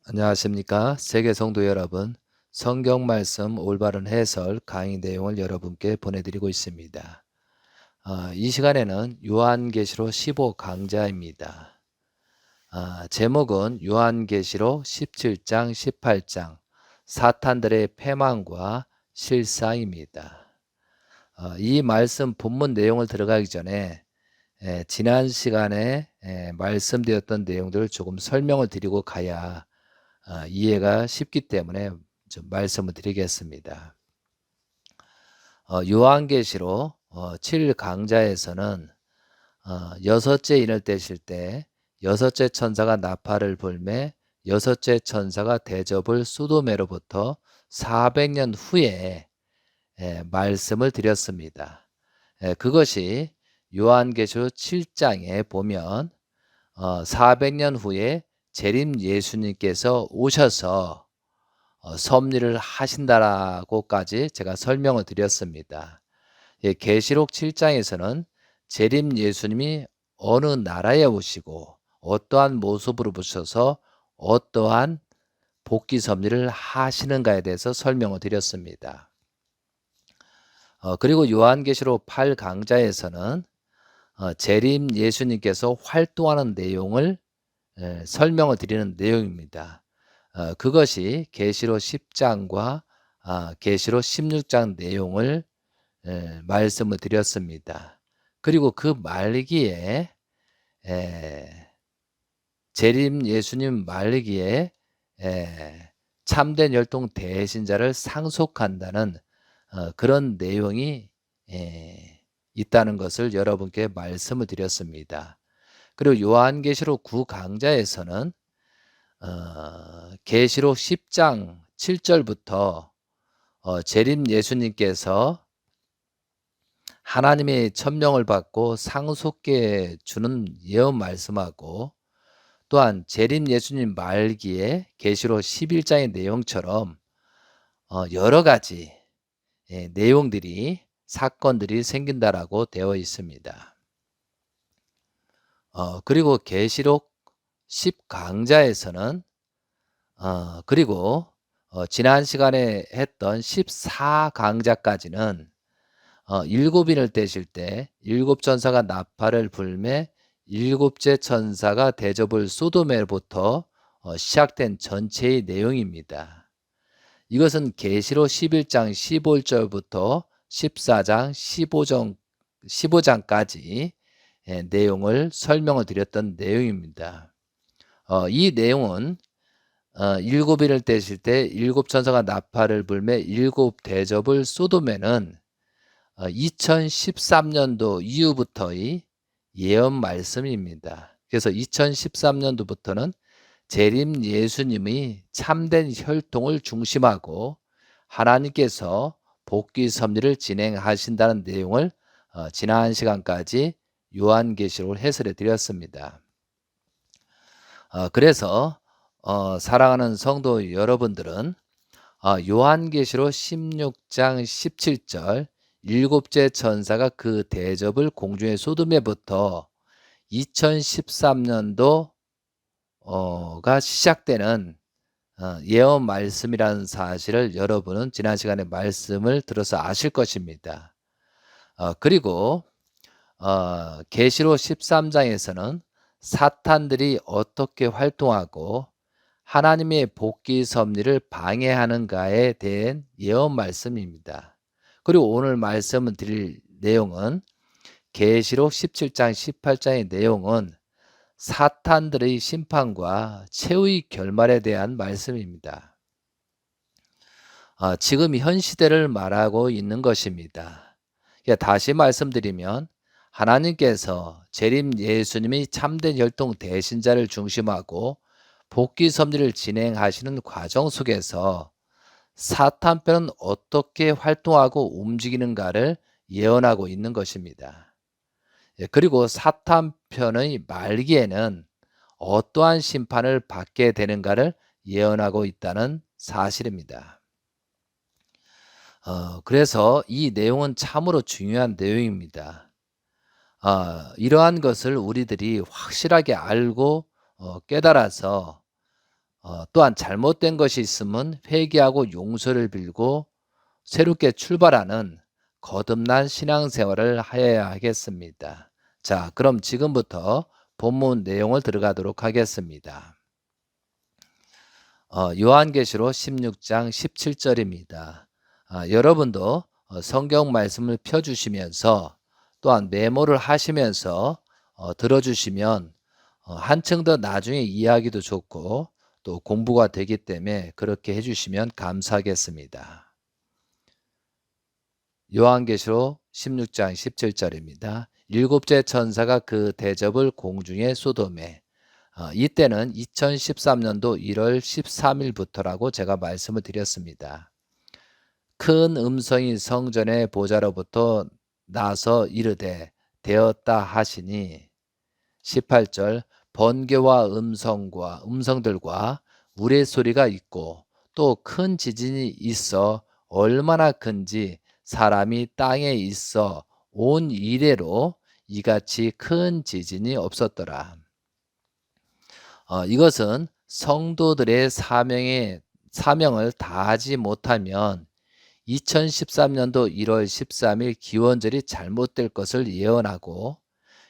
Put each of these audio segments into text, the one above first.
안녕하십니까? 세계 성도 여러분, 성경 말씀 올바른 해설 강의 내용을 여러분께 보내드리고 있습니다. 이 시간에는 요한계시록 15강좌입니다. 제목은 요한계시록 17장, 18장, 사탄들의 패망과 실상입니다. 이 말씀 본문 내용을 들어가기 전에 지난 시간에 말씀드렸던 내용들을 조금 설명을 드리고 가야 이해가 쉽기 때문에 좀 말씀을 드리겠습니다. 요한계시록 7강좌에서는 여섯째 인을 떼실 때 여섯째 천사가 나팔을 불매 여섯째 천사가 대접을 소돔으로부터 400년 후에 말씀을 드렸습니다. 그것이 요한계시록 7장에 보면 400년 후에 재림 예수님께서 오셔서 섭리를 하신다라고까지 제가 설명을 드렸습니다. 계시록 7장에서는 재림 예수님이 어느 나라에 오시고 어떠한 모습으로 오셔서 어떠한 복귀 섭리를 하시는가에 대해서 설명을 드렸습니다. 그리고 요한계시록 8강좌에서는 재림 예수님께서 활동하는 내용을 설명을 드리는 내용입니다. 그것이 계시록 10장과 계시록 16장 내용을 말씀을 드렸습니다. 그리고 그 말기에 재림 예수님 말기에 참된 혈통 대신자를 상속한다는 그런 내용이 있다는 것을 여러분께 말씀을 드렸습니다. 그리고 요한계시록 9강좌에서는 계시록 10장 7절부터 재림 예수님께서 하나님의 천명을 받고 상속해 주는 예언 말씀하고 또한 재림 예수님 말기에 계시록 11장의 내용처럼 여러 가지 내용들이 사건들이 생긴다라고 되어 있습니다. 그리고 계시록 10강좌에서는 그리고 지난 시간에 했던 14강좌까지는 일곱 인을 떼실 때 일곱 천사가 나팔을 불매 일곱째 천사가 대접을 소돔에부터 시작된 전체의 내용입니다. 이것은 계시록 11장 15절부터 14장 15장까지 내용을 설명을 드렸던 내용입니다. 이 내용은 일곱 인을 떼실 때 일곱 천사가 나팔을 불매 일곱 대접을 소돔에는 2013년도 이후부터의 예언 말씀입니다. 그래서 2013년도부터는 재림 예수님이 참된 혈통을 중심하고 하나님께서 복귀 섭리를 진행하신다는 내용을 지난 시간까지 요한계시록을 해설해 드렸습니다. 그래서 사랑하는 성도 여러분들은 요한계시록 16장 17절 일곱째 천사가 그 대접을 공중의 소돔에부터 2013년도가 시작되는 예언 말씀이라는 사실을 여러분은 지난 시간에 말씀을 들어서 아실 것입니다. 그리고 계시록 13장에서는 사탄들이 어떻게 활동하고 하나님의 복귀 섭리를 방해하는가에 대한 예언 말씀입니다. 그리고 오늘 말씀을 드릴 내용은 계시록 17장 18장의 내용은 사탄들의 심판과 최후의 결말에 대한 말씀입니다. 지금 현 시대를 말하고 있는 것입니다. 다시 말씀드리면 하나님께서 재림 예수님이 참된 혈통 대신자를 중심하고 복귀 섭리를 진행하시는 과정 속에서 사탄편은 어떻게 활동하고 움직이는가를 예언하고 있는 것입니다. 그리고 사탄편의 말기에는 어떠한 심판을 받게 되는가를 예언하고 있다는 사실입니다. 그래서 이 내용은 참으로 중요한 내용입니다. 이러한 것을 우리들이 확실하게 알고 깨달아서 또한 잘못된 것이 있으면 회개하고 용서를 빌고 새롭게 출발하는 거듭난 신앙생활을 하여야 하겠습니다. 자, 그럼 지금부터 본문 내용을 들어가도록 하겠습니다. 요한계시록 16장 17절입니다. 여러분도 성경 말씀을 펴주시면서 또한 메모를 하시면서 들어주시면 한층 더 나중에 이해하기도 좋고 또 공부가 되기 때문에 그렇게 해주시면 감사하겠습니다. 요한계시록 16장 17절입니다. 일곱째 천사가 그 대접을 공중에 쏟음에 이때는 2013년도 1월 13일부터라고 제가 말씀을 드렸습니다. 큰 음성이 성전의 보좌로부터 나서 이르되 되었다 하시니 18절 번개와 음성들과 우레소리가 있고 또 큰 지진이 있어 얼마나 큰지 사람이 땅에 있어 온 이래로 이같이 큰 지진이 없었더라. 이것은 성도들의 사명을 다하지 못하면 2013년도 1월 13일 기원절이 잘못될 것을 예언하고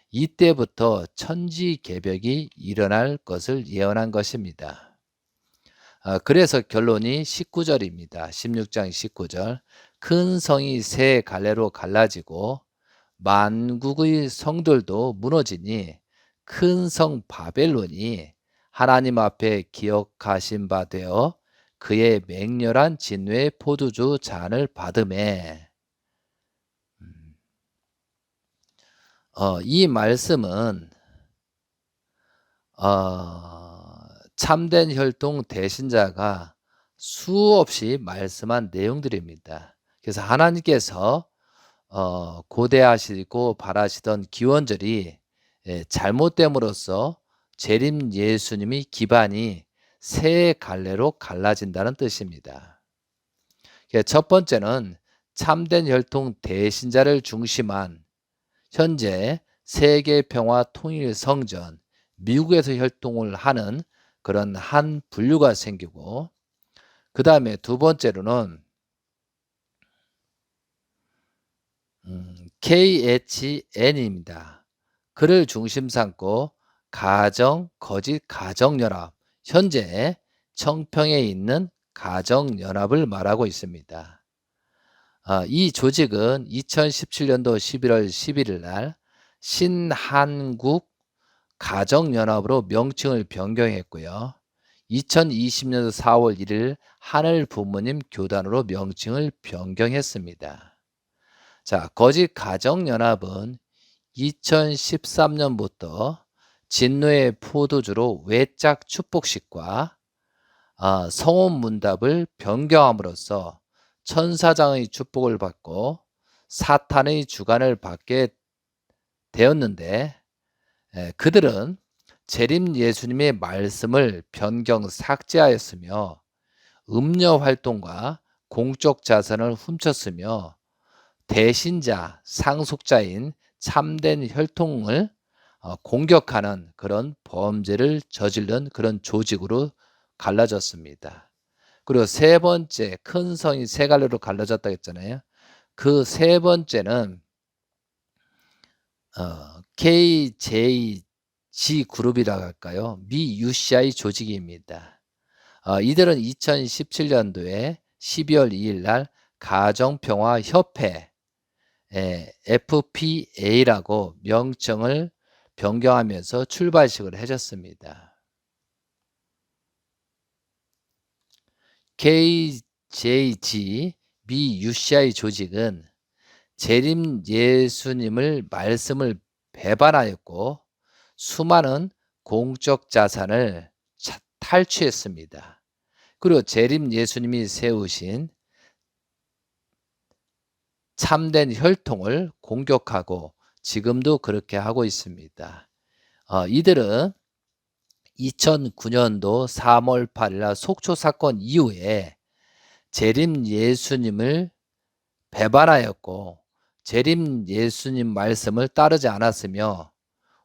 이때부터 천지개벽이 일어날 것을 예언한 것입니다. 그래서 결론이 19절입니다. 16장 19절 큰 성이 세 갈래로 갈라지고 만국의 성들도 무너지니 큰 성 바벨론이 하나님 앞에 기억하신 바 되어 그의 맹렬한 진노의 포도주 잔을 받음에 이 말씀은 참된 혈통 대신자가 수없이 말씀한 내용들입니다. 그래서 하나님께서 고대하시고 바라시던 기원절이 잘못됨으로써 재림 예수님이 기반이 세 갈래로 갈라진다는 뜻입니다. 첫 번째는 참된 혈통 대신자를 중심한 현재 세계평화 통일 성전 미국에서 혈통을 하는 그런 한 분류가 생기고 그 다음에 두 번째로는 KHN입니다. 그를 중심 삼고 거짓 가정연합 현재 청평에 있는 가정연합을 말하고 있습니다. 이 조직은 2017년도 11월 11일 날 신한국 가정연합으로 명칭을 변경했고요. 2020년도 4월 1일 하늘 부모님 교단으로 명칭을 변경했습니다. 자, 거짓 가정연합은 2013년부터 진노의 포도주로 외짝 축복식과 성혼 문답을 변경함으로써 천사장의 축복을 받고 사탄의 주관을 받게 되었는데 그들은 재림 예수님의 말씀을 변경 삭제하였으며 음녀 활동과 공적 자산을 훔쳤으며 대신자, 상속자인 참된 혈통을 공격하는 그런 범죄를 저지른 그런 조직으로 갈라졌습니다. 그리고 세 번째 큰 성이 세 갈래로 갈라졌다고 했잖아요. 그 세 번째는 KJG 그룹이라고 할까요? 미 UCI 조직입니다. 이들은 2017년도에 12월 2일 날 가정평화협회 FPA라고 명칭을 변경하면서 출발식을 해줬습니다. KJG 미 UCI 조직은 재림 예수님을 말씀을 배반하였고 수많은 공적 자산을 탈취했습니다. 그리고 재림 예수님이 세우신 참된 혈통을 공격하고 지금도 그렇게 하고 있습니다. 이들은 2009년도 3월 8일 날 속초 사건 이후에 재림 예수님을 배반하였고 재림 예수님 말씀을 따르지 않았으며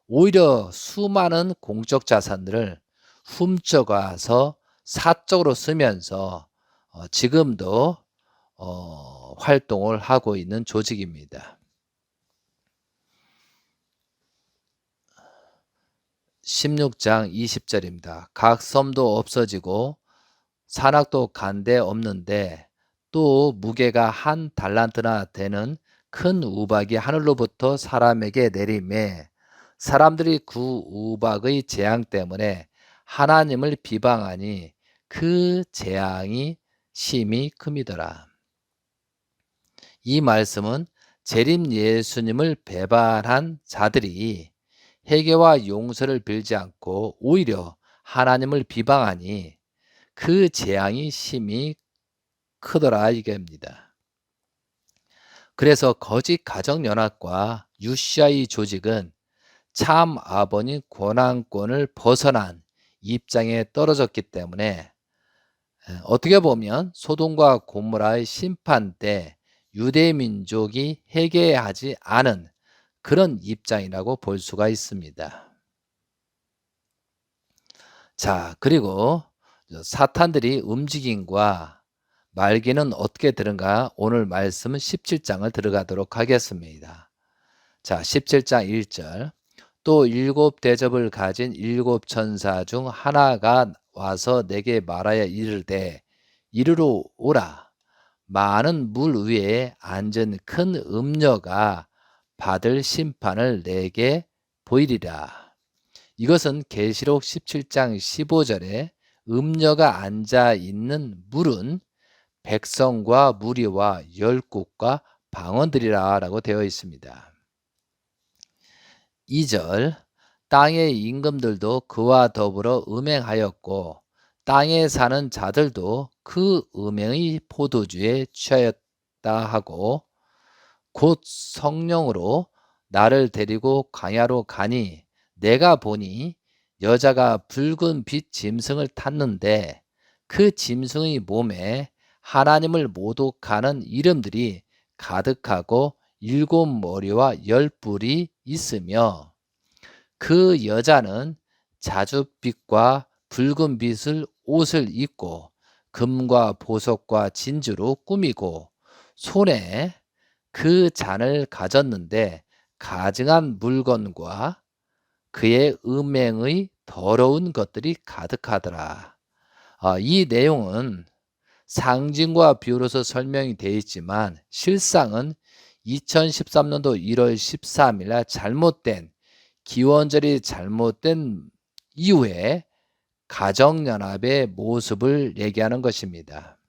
오히려 수많은 공적 자산들을 훔쳐가서 사적으로 쓰면서 지금도 활동을 하고 있는 조직입니다. 16장 20절입니다. 각 섬도 없어지고 산악도 간데 없는데 또 무게가 한 달란트나 되는 큰 우박이 하늘로부터 사람에게 내리매 사람들이 그 우박의 재앙 때문에 하나님을 비방하니 그 재앙이 심히 큼이더라. 이 말씀은 재림 예수님을 배반한 자들이 회개와 용서를 빌지 않고 오히려 하나님을 비방하니 그 재앙이 심히 크더라 이겁니다. 그래서 거짓 가정연합과 UCI 조직은 참 아버님 권한권을 벗어난 입장에 떨어졌기 때문에 어떻게 보면 소돔과 고모라의 심판 때 유대 민족이 회개하지 않은 그런 입장이라고 볼 수가 있습니다. 자, 그리고 사탄들이 움직임과 말기는 어떻게 되는가? 오늘 말씀은 17장을 들어가도록 하겠습니다. 자, 17장 1절. 또 일곱 대접을 가진 일곱 천사 중 하나가 와서 내게 말하여 이르되 이르러 오라. 많은 물 위에 앉은 큰 음녀가 받을 심판을 내게 보이리라. 이것은 계시록 17장 15절에 음녀가 앉아 있는 물은 백성과 무리와 열국과 방언들이라 라고 되어 있습니다. 2절 땅의 임금들도 그와 더불어 음행하였고 땅에 사는 자들도 그 음행의 포도주에 취하였다 하고 곧 성령으로 나를 데리고 광야로 가니 내가 보니 여자가 붉은 빛 짐승을 탔는데 그 짐승의 몸에 하나님을 모독하는 이름들이 가득하고 7머리와 10뿔이 있으며 그 여자는 자줏빛과 붉은 빛을 옷을 입고 금과 보석과 진주로 꾸미고 손에 그 잔을 가졌는데 가증한 물건과 그의 음행의 더러운 것들이 가득하더라. 이 내용은 상징과 비유로서 설명이 되어 있지만 실상은 2013년도 1월 13일 날 잘못된 기원절이 잘못된 이후에 가정연합의 모습을 얘기하는 것입니다.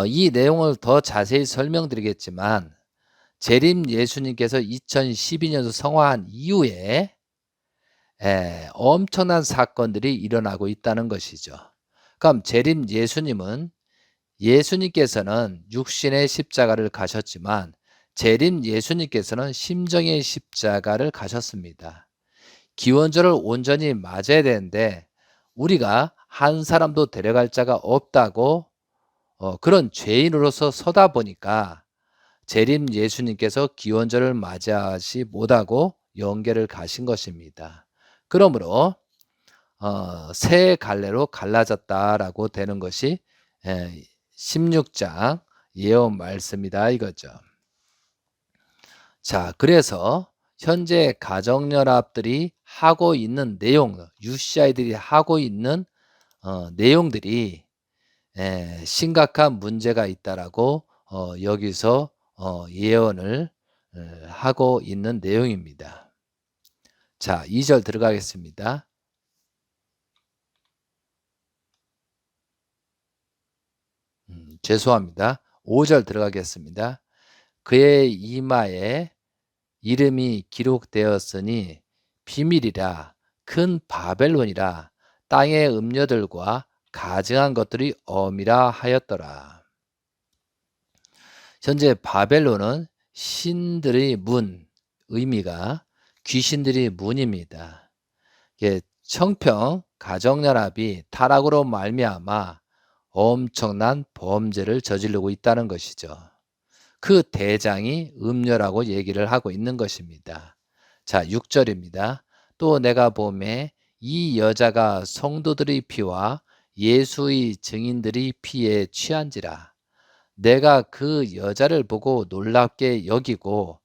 이 내용을 더 자세히 설명드리겠지만 재림 예수님께서 2012년도 성화한 이후에 엄청난 사건들이 일어나고 있다는 것이죠. 그럼 재림 예수님께서는 육신의 십자가를 가셨지만 재림 예수님께서는 심정의 십자가를 가셨습니다. 기원절을 온전히 맞아야 되는데 우리가 한 사람도 데려갈 자가 없다고 그런 죄인으로서 서다 보니까 재림 예수님께서 기원절을 맞이하지 못하고 영계를 가신 것입니다. 그러므로 새 갈래로 갈라졌다라고 되는 것이 16장 예언 말씀이다 이거죠. 자, 그래서 현재 가정연합들이 하고 있는 내용, UCI들이 하고 있는 내용들이 심각한 문제가 있다라고 여기서 예언을 하고 있는 내용입니다. 자, 2절 들어가겠습니다. 죄송합니다. 5절 들어가겠습니다. 그의 이마에 이름이 기록되었으니 비밀이라 큰 바벨론이라 땅의 음녀들과 가증한 것들이 엄이라 하였더라. 현재 바벨론은 신들의 문, 의미가 귀신들의 문입니다. 청평 가정연합이 타락으로 말미암아 엄청난 범죄를 저지르고 있다는 것이죠. 그 대장이 음녀라고 얘기를 하고 있는 것입니다. 자, 6절입니다. 또 내가 보매 이 여자가 성도들의 피와 예수의 증인들의 피에 취한지라. 내가 그 여자를 보고 놀랍게 여기고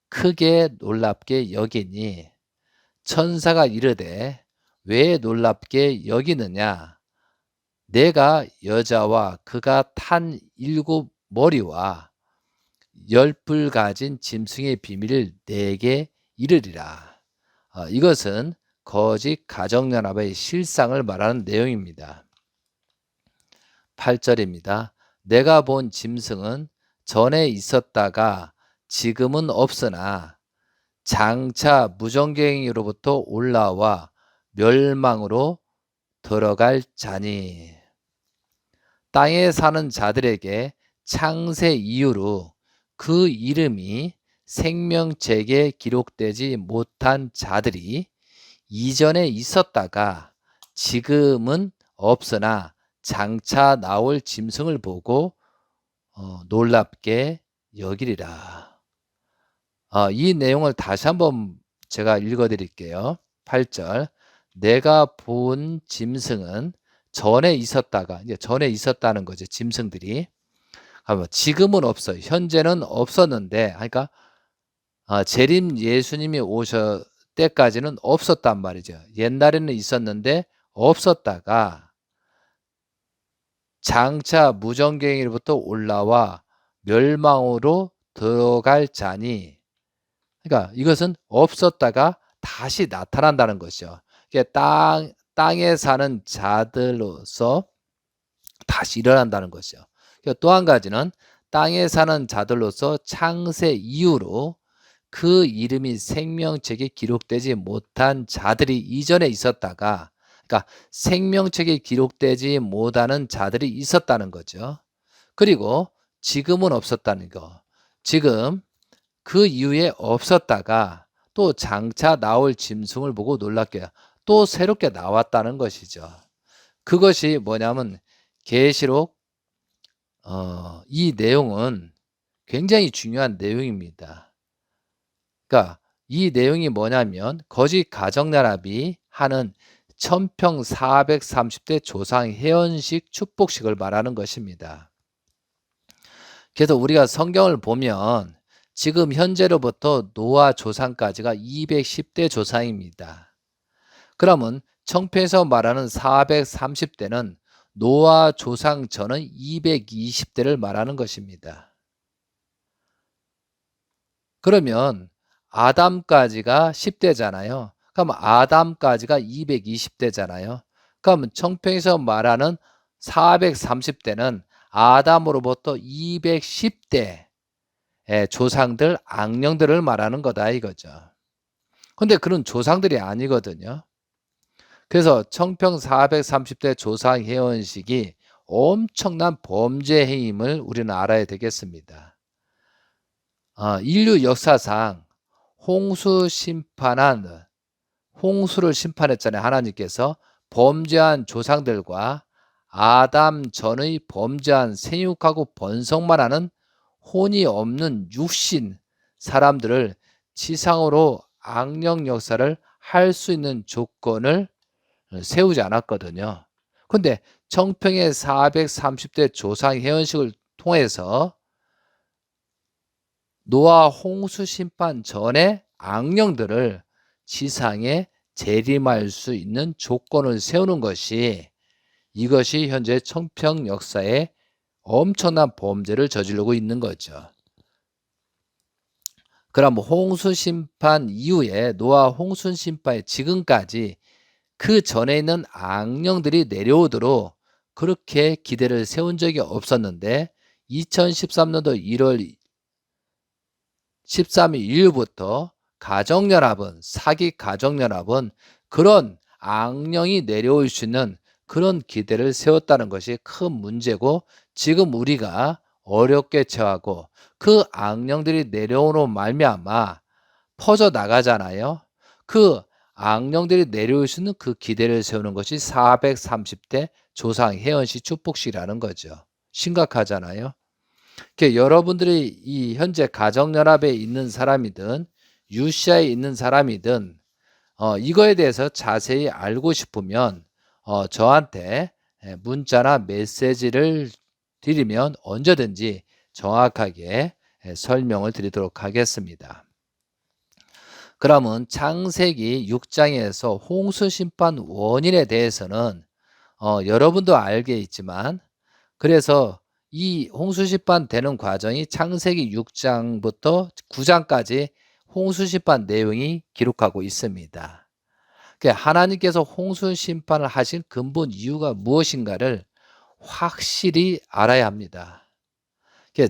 크게 놀랍게 여기니 천사가 이르되 왜 놀랍게 여기느냐? 내가 여자와 그가 탄 7머리와 10뿔 가진 짐승의 비밀을 내게 이르리라. 이것은 거짓 가정연합의 실상을 말하는 내용입니다. 8절입니다. 내가 본 짐승은 전에 있었다가 지금은 없으나 장차 무전갱이로부터 올라와 멸망으로 들어갈 자니. 땅에 사는 자들에게 창세 이후로 그 이름이 생명책에 기록되지 못한 자들이 이전에 있었다가 지금은 없으나 장차 나올 짐승을 보고 놀랍게 여기리라. 이 내용을 다시 한번 제가 읽어드릴게요. 8절. 내가 본 짐승은 전에 있었다가, 이제 전에 있었다는 거죠. 짐승들이. 지금은 없어요. 현재는 없었는데, 그러니까 재림 예수님이 오실 때까지는 없었단 말이죠. 옛날에는 있었는데 없었다가 장차 무전갱이로부터 올라와 멸망으로 들어갈 자니. 그러니까 이것은 없었다가 다시 나타난다는 것이죠. 땅에 사는 자들로서 다시 일어난다는 것이죠. 또 한 가지는 땅에 사는 자들로서 창세 이후로 그 이름이 생명책에 기록되지 못한 자들이 이전에 있었다가, 그러니까 생명책에 기록되지 못하는 자들이 있었다는 거죠. 그리고 지금은 없었다는 거. 지금 그 이후에 없었다가 또 장차 나올 짐승을 보고 놀랍게 또 새롭게 나왔다는 것이죠. 그것이 뭐냐면 계시록 이 내용은 굉장히 중요한 내용입니다. 그러니까 이 내용이 뭐냐면 거짓 가정연합이 하는 천평 430대 조상 회원식 축복식을 말하는 것입니다. 그래서 우리가 성경을 보면 지금 현재로부터 노아 조상까지가 210대 조상입니다. 그러면 청평에서 말하는 430대는 노아 조상 전은 220대를 말하는 것입니다. 그러면 아담까지가 10대잖아요. 그럼 아담까지가 220대잖아요. 그럼 청평에서 말하는 430대는 아담으로부터 210대 조상들, 악령들을 말하는 거다 이거죠. 근데 그런 조상들이 아니거든요. 그래서 청평 430대 조상 회원식이 엄청난 범죄 행임을 우리는 알아야 되겠습니다. 인류 역사상 홍수를 심판했잖아요. 하나님께서 범죄한 조상들과 아담 전의 범죄한 생육하고 번성만 하는 혼이 없는 육신 사람들을 지상으로 악령 역사를 할 수 있는 조건을 세우지 않았거든요. 근데 청평의 430대 조상 회원식을 통해서 노아 홍수 심판 전에 악령들을 지상에 재림할 수 있는 조건을 세우는 것이, 이것이 현재 청평 역사에 엄청난 범죄를 저지르고 있는 거죠. 그럼 홍수 심판 이후에 노아 홍수 심판에 지금까지 그 전에 있는 악령들이 내려오도록 그렇게 기대를 세운 적이 없었는데 2013년도 1월 13일 이후부터 사기 가정연합은 그런 악령이 내려올 수 있는 그런 기대를 세웠다는 것이 큰 문제고, 지금 우리가 어렵게 처하고 그 악령들이 내려오는 말미암아 퍼져 나가잖아요. 그 악령들이 내려올 수 있는 그 기대를 세우는 것이 430대 조상 회원식 축복식이라는 거죠. 심각하잖아요. 여러분들이 이 현재 가정연합에 있는 사람이든 유시아에 있는 사람이든 이거에 대해서 자세히 알고 싶으면 저한테 문자나 메시지를 드리면 언제든지 정확하게 설명을 드리도록 하겠습니다. 그러면 창세기 6장에서 홍수 심판 원인에 대해서는 여러분도 알게 있지만, 그래서 이 홍수 심판 되는 과정이 창세기 6장부터 9장까지 홍수 심판 내용이 기록하고 있습니다. 하나님께서 홍수 심판을 하신 근본 이유가 무엇인가를 확실히 알아야 합니다.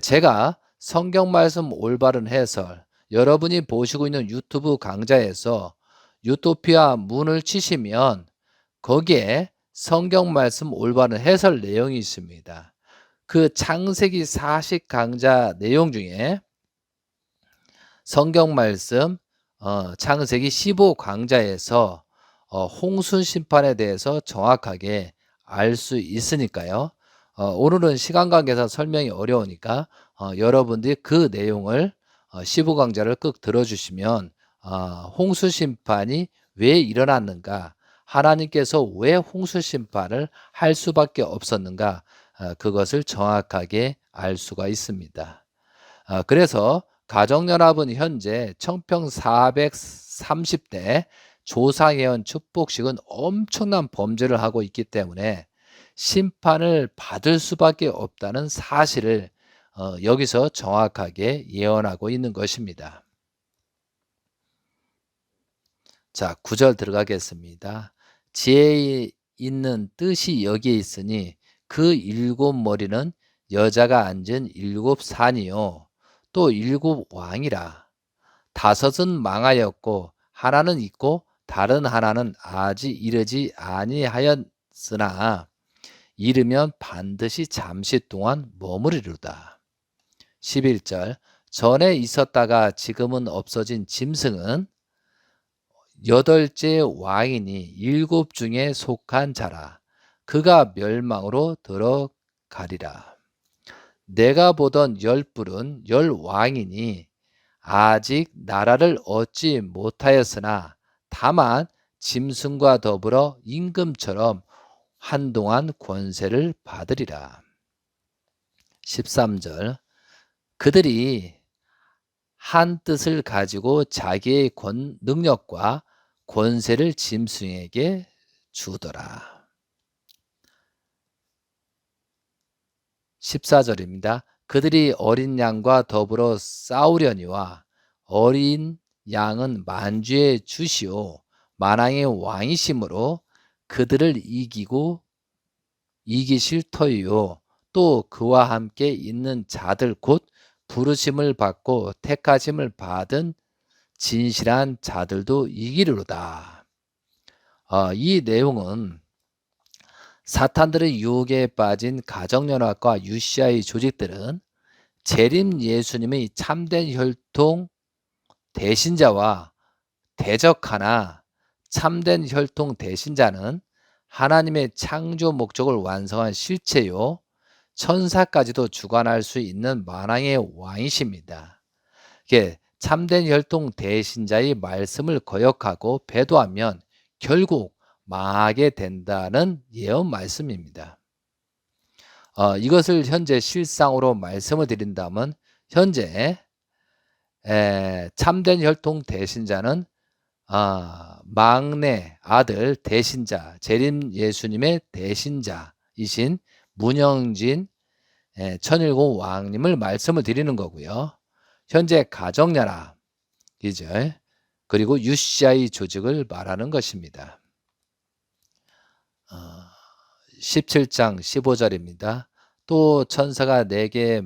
제가 성경 말씀 올바른 해설, 여러분이 보시고 있는 유튜브 강좌에서 유토피아 문을 치시면 거기에 성경 말씀 올바른 해설 내용이 있습니다. 그 창세기 40 강좌 내용 중에 성경 말씀 창세기 15 강좌에서 홍수 심판에 대해서 정확하게 알 수 있으니까요. 오늘은 시간 관계상 설명이 어려우니까 여러분들이 그 내용을 15 강좌를 꼭 들어주시면 홍수 심판이 왜 일어났는가, 하나님께서 왜 홍수 심판을 할 수밖에 없었는가, 그것을 정확하게 알 수가 있습니다. 그래서 가정연합은 현재 청평 430대 조상회원 축복식은 엄청난 범죄를 하고 있기 때문에 심판을 받을 수밖에 없다는 사실을 여기서 정확하게 예언하고 있는 것입니다. 자, 9절 들어가겠습니다. 지혜에 있는 뜻이 여기에 있으니 그 7 머리는 여자가 앉은 7 산이요 또 7 왕이라. 5은 망하였고 하나는 있고 다른 하나는 아직 이르지 아니하였으나 이르면 반드시 잠시 동안 머무리로다. 11절 전에 있었다가 지금은 없어진 짐승은 8째 왕이니 7 중에 속한 자라. 그가 멸망으로 들어가리라. 내가 보던 10뿔은 10 왕이니 아직 나라를 얻지 못하였으나 다만 짐승과 더불어 임금처럼 한동안 권세를 받으리라. 13절 그들이 한 뜻을 가지고 자기의 능력과 권세를 짐승에게 주더라. 14절입니다. 그들이 어린 양과 더불어 싸우려니와 어린 양은 만주의 주시오 만왕의 왕이심으로 그들을 이기실 터이요 또 그와 함께 있는 자들 곧 부르심을 받고 택하심을 받은 진실한 자들도 이기리로다. 이 내용은 사탄들의 유혹에 빠진 가정연합과 UCI 조직들은 재림 예수님의 참된 혈통 대신자와 대적하나 참된 혈통 대신자는 하나님의 창조 목적을 완성한 실체요 천사까지도 주관할 수 있는 만왕의 왕이십니다. 참된 혈통 대신자의 말씀을 거역하고 배도하면 결국 망하게 된다는 예언 말씀입니다. 이것을 현재 실상으로 말씀을 드린다면 현재 참된 혈통 대신자는 막내 아들 대신자 재림 예수님의 대신자이신 문영진 천일공 왕님을 말씀을 드리는 거고요. 현재 가정연합 그리고 UCI 조직을 말하는 것입니다. 17장 15절입니다. 또 천사가 내게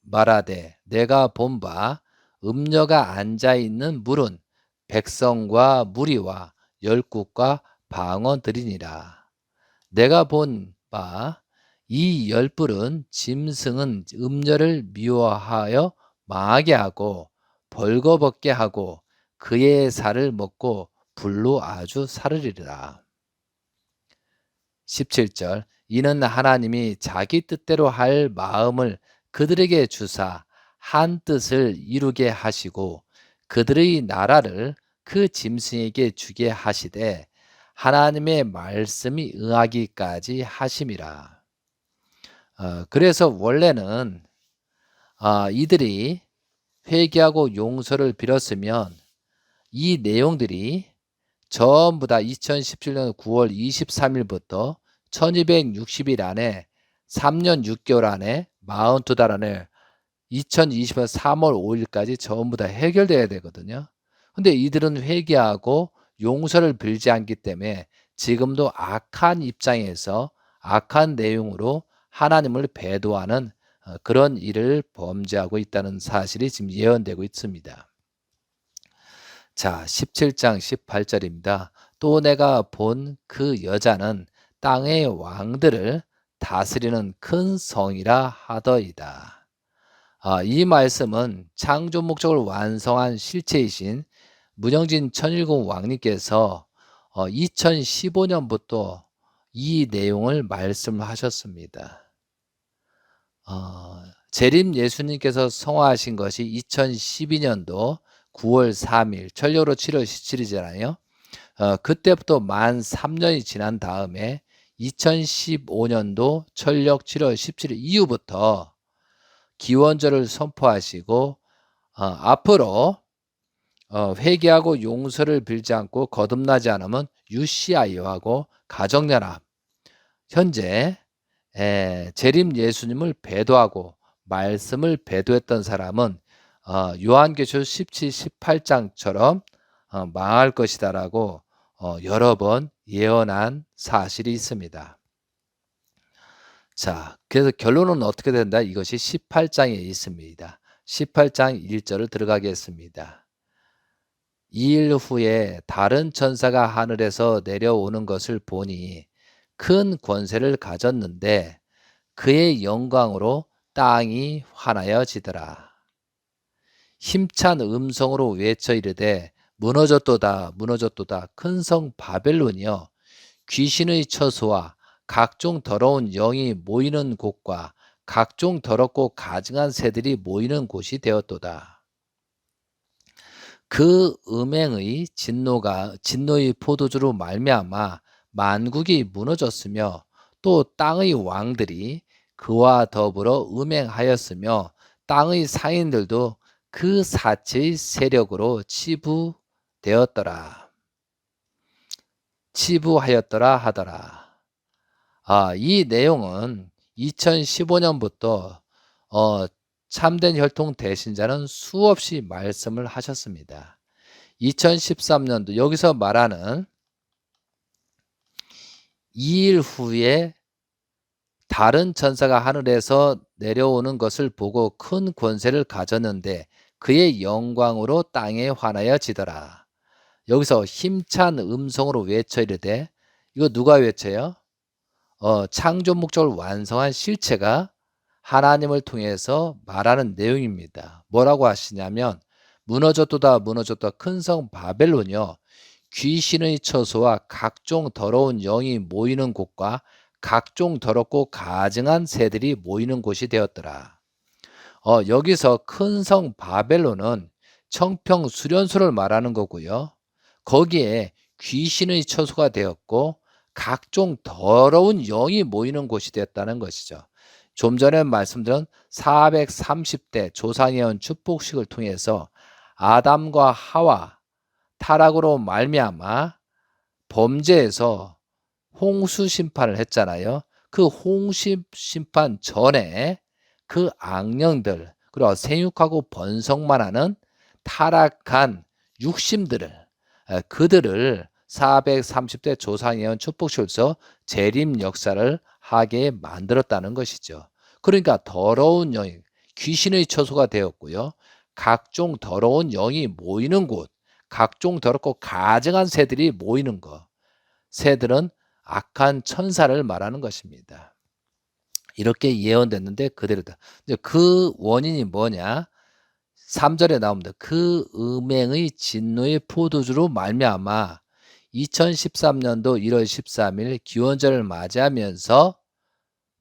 말하되 내가 본 바 음녀가 앉아있는 물은 백성과 무리와 열국과 방언들이니라. 내가 본 바 이 10뿔은 짐승은 음녀를 미워하여 망하게 하고 벌거벗게 하고 그의 살을 먹고 불로 아주 사르리라. 17절 이는 하나님이 자기 뜻대로 할 마음을 그들에게 주사 한 뜻을 이루게 하시고 그들의 나라를 그 짐승에게 주게 하시되 하나님의 말씀이 응하기까지 하심이라. 그래서 원래는 이들이 회개하고 용서를 빌었으면 이 내용들이 전부 다 2017년 9월 23일부터 1260일 안에 3년 6개월 안에 42달 안에 2020년 3월 5일까지 전부 다 해결돼야 되거든요. 근데 이들은 회개하고 용서를 빌지 않기 때문에 지금도 악한 입장에서 악한 내용으로 하나님을 배도하는 그런 일을 범죄하고 있다는 사실이 지금 예언되고 있습니다. 자, 17장 18절입니다. 또 내가 본 그 여자는 땅의 왕들을 다스리는 큰 성이라 하더이다. 이 말씀은 창조 목적을 완성한 실체이신 문영진 천일공 왕님께서 2015년부터 이 내용을 말씀하셨습니다. 재림 예수님께서 성화하신 것이 2012년도 9월 3일, 천력으로 7월 17일이잖아요. 그때부터 만 3년이 지난 다음에 2015년도 천력 7월 17일 이후부터 기원절을 선포하시고 앞으로 회개하고 용서를 빌지 않고 거듭나지 않으면 UCI하고 가정연합, 현재 재림 예수님을 배도하고 말씀을 배도했던 사람은 요한계시록 17, 18장처럼 망할 것이다라고 여러 번 예언한 사실이 있습니다. 자, 그래서 결론은 어떻게 된다? 이것이 18장에 있습니다. 18장 1절을 들어가겠습니다. 2일 후에 다른 천사가 하늘에서 내려오는 것을 보니 큰 권세를 가졌는데 그의 영광으로 땅이 환하여지더라. 힘찬 음성으로 외쳐 이르되 무너졌도다 무너졌도다 큰 성 바벨론이여 귀신의 처소와 각종 더러운 영이 모이는 곳과 각종 더럽고 가증한 새들이 모이는 곳이 되었도다. 그 음행의 진노의 포도주로 말미암아 만국이 무너졌으며 또 땅의 왕들이 그와 더불어 음행하였으며 땅의 상인들도 그 사체의 세력으로 치부하였더라 하더라. 이 내용은 2015년부터 참된 혈통 대신자는 수없이 말씀을 하셨습니다. 2013년도 여기서 말하는 2일 후에 다른 천사가 하늘에서 내려오는 것을 보고 큰 권세를 가졌는데 그의 영광으로 땅에 환하여지더라. 여기서 힘찬 음성으로 외쳐 이르되, 이거 누가 외쳐요? 창조 목적을 완성한 실체가 하나님을 통해서 말하는 내용입니다. 뭐라고 하시냐면 무너졌도다 무너졌다 큰 성 바벨론이요 귀신의 처소와 각종 더러운 영이 모이는 곳과 각종 더럽고 가증한 새들이 모이는 곳이 되었더라. 여기서 큰 성 바벨론은 청평 수련소를 말하는 거고요. 거기에 귀신의 처소가 되었고 각종 더러운 영이 모이는 곳이 되었다는 것이죠. 좀 전에 말씀드린 430대 조상예언 축복식을 통해서 아담과 하와 타락으로 말미암아 범죄에서 홍수 심판을 했잖아요. 그 홍수 심판 전에 그 악령들 그리고 생육하고 번성만 하는 타락한 육심들을 그들을 430대 조상예언 축복식에서 재림 역사를 하게 만들었다는 것이죠. 그러니까 더러운 영이 귀신의 처소가 되었고요. 각종 더러운 영이 모이는 곳, 각종 더럽고 가증한 새들이 모이는 것. 새들은 악한 천사를 말하는 것입니다. 이렇게 예언됐는데 그대로다. 그 원인이 뭐냐? 3절에 나옵니다. 그 음행의 진노의 포도주로 말미암아 2013년도 1월 13일 기원절을 맞이하면서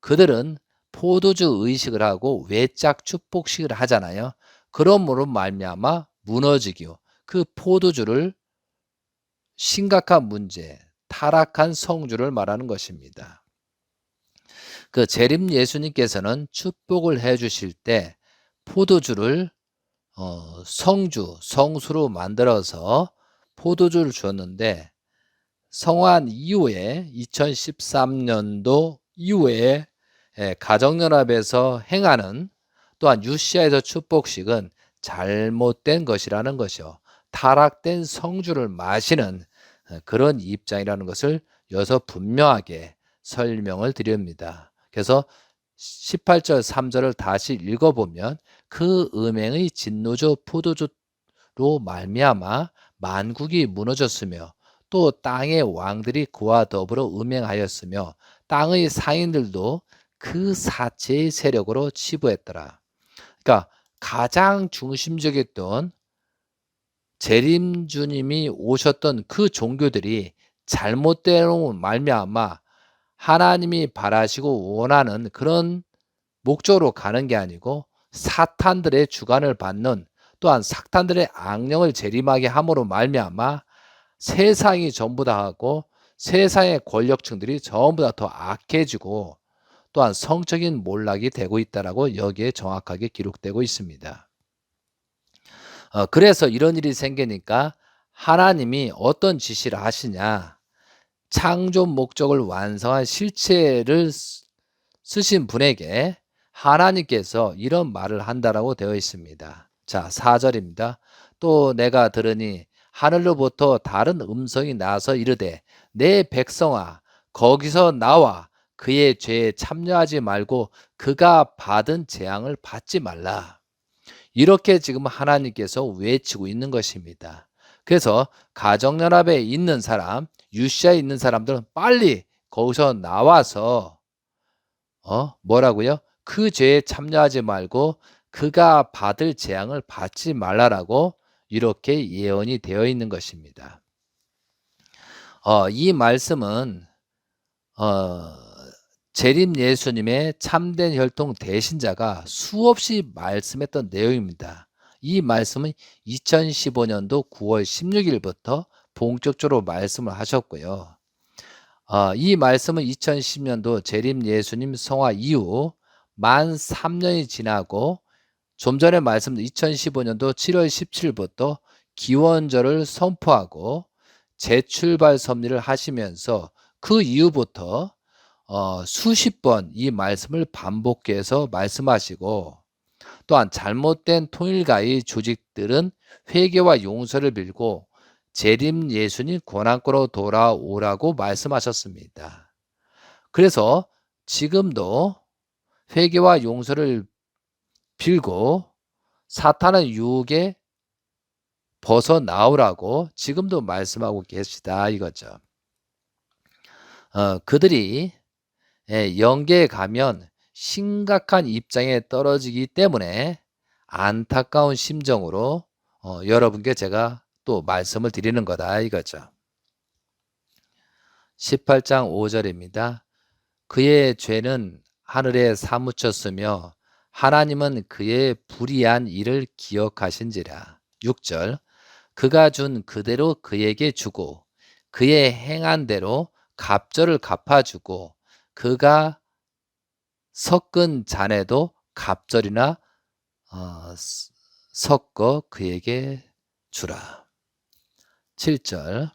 그들은 포도주 의식을 하고 외짝 축복식을 하잖아요. 그러므로 말미암아 무너지기요. 그 포도주를 심각한 문제, 타락한 성주를 말하는 것입니다. 그 재림 예수님께서는 축복을 해 주실 때 포도주를 성수로 만들어서 포도주를 주었는데, 성환 이후에 2013년도 이후에 가정연합에서 행하는, 또한 유시아에서 축복식은 잘못된 것이라는 것이요, 타락된 성주를 마시는 그런 입장이라는 것을 여기서 분명하게 설명을 드립니다. 그래서 18절 3절을 다시 읽어보면 그 음행의 진노조 포도주로 말미암아 만국이 무너졌으며 또 땅의 왕들이 그와 더불어 음행하였으며 땅의 상인들도 그 사체의 세력으로 치부했더라. 그러니까 가장 중심적이었던 재림주님이 오셨던 그 종교들이 잘못대로 말미암아 하나님이 바라시고 원하는 그런 목적으로 가는 게 아니고 사탄들의 주관을 받는, 또한 사탄들의 악령을 재림하게 함으로 말미암아 세상이 전부 다 하고 세상의 권력층들이 전부 다 더 악해지고 또한 성적인 몰락이 되고 있다라고 여기에 정확하게 기록되고 있습니다. 그래서 이런 일이 생기니까 하나님이 어떤 지시를 하시냐, 창조 목적을 완성한 실체를 쓰신 분에게 하나님께서 이런 말을 한다라고 되어 있습니다. 자, 4절입니다. 또 내가 들으니 하늘로부터 다른 음성이 나서 이르되 내 백성아 거기서 나와 그의 죄에 참여하지 말고 그가 받은 재앙을 받지 말라. 이렇게 지금 하나님께서 외치고 있는 것입니다. 그래서 가정연합에 있는 사람, 유시아에 있는 사람들은 빨리 거기서 나와서 뭐라고요? 그 죄에 참여하지 말고 그가 받을 재앙을 받지 말라라고 이렇게 예언이 되어 있는 것입니다. 이 말씀은 재림 예수님의 참된 혈통 대신자가 수없이 말씀했던 내용입니다. 이 말씀은 2015년도 9월 16일부터 본격적으로 말씀을 하셨고요. 이 말씀은 2010년도 재림 예수님 성화 이후 만 3년이 지나고 좀 전에 말씀도 2015년도 7월 17일부터 기원절을 선포하고 재출발 섭리를 하시면서 그 이후부터 수십 번 이 말씀을 반복해서 말씀하시고, 또한 잘못된 통일가의 조직들은 회개와 용서를 빌고 재림 예수님 고난고로 돌아오라고 말씀하셨습니다. 그래서 지금도 회개와 용서를 빌고 사탄의 유혹에 벗어나오라고 지금도 말씀하고 계시다 이거죠. 그들이 영계에 가면 심각한 입장에 떨어지기 때문에 안타까운 심정으로 여러분께 제가 또 말씀을 드리는 거다 이거죠. 18장 5절입니다. 그의 죄는 하늘에 사무쳤으며 하나님은 그의 불의한 일을 기억하신지라. 6절 그가 준 그대로 그에게 주고 그의 행한 대로 갑절을 갚아주고 그가 섞은 잔에도 갑절이나 섞어 그에게 주라. 7절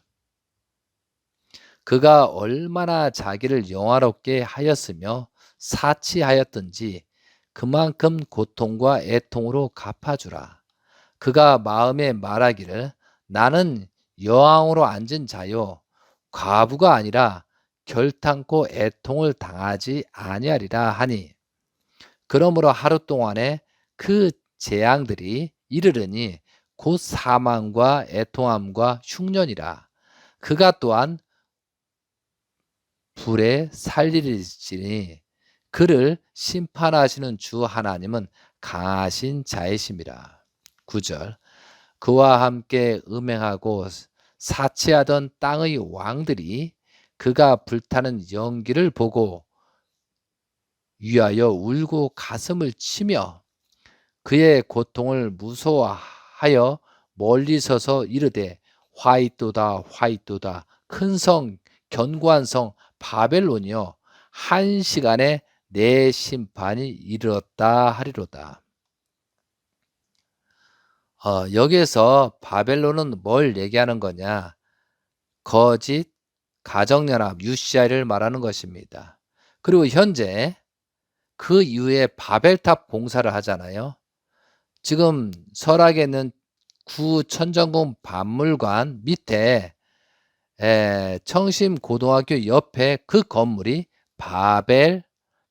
그가 얼마나 자기를 영화롭게 하였으며 사치하였든지 그만큼 고통과 애통으로 갚아주라. 그가 마음에 말하기를 나는 여왕으로 앉은 자요 과부가 아니라 결탄코 애통을 당하지 아니하리라 하니, 그러므로 하루 동안에 그 재앙들이 이르르니 곧 사망과 애통함과 흉년이라. 그가 또한 불에 살리리지니 그를 심판하시는 주 하나님은 강하신 자이심이라. 9절 그와 함께 음행하고 사치하던 땅의 왕들이 그가 불타는 연기를 보고 위하여 울고 가슴을 치며 그의 고통을 무서워하여 멀리 서서 이르되 화이토다. 큰 성, 견고한 성 바벨론이요. 한 시간에 내 심판이 이르렀다 하리로다. 여기에서 바벨론은 뭘 얘기하는 거냐? 거짓, 가정연합, UCI를 말하는 것입니다. 그리고 현재 그 이후에 바벨탑 공사를 하잖아요. 지금 설악에 있는 구천정궁 박물관 밑에 청심고등학교 옆에 그 건물이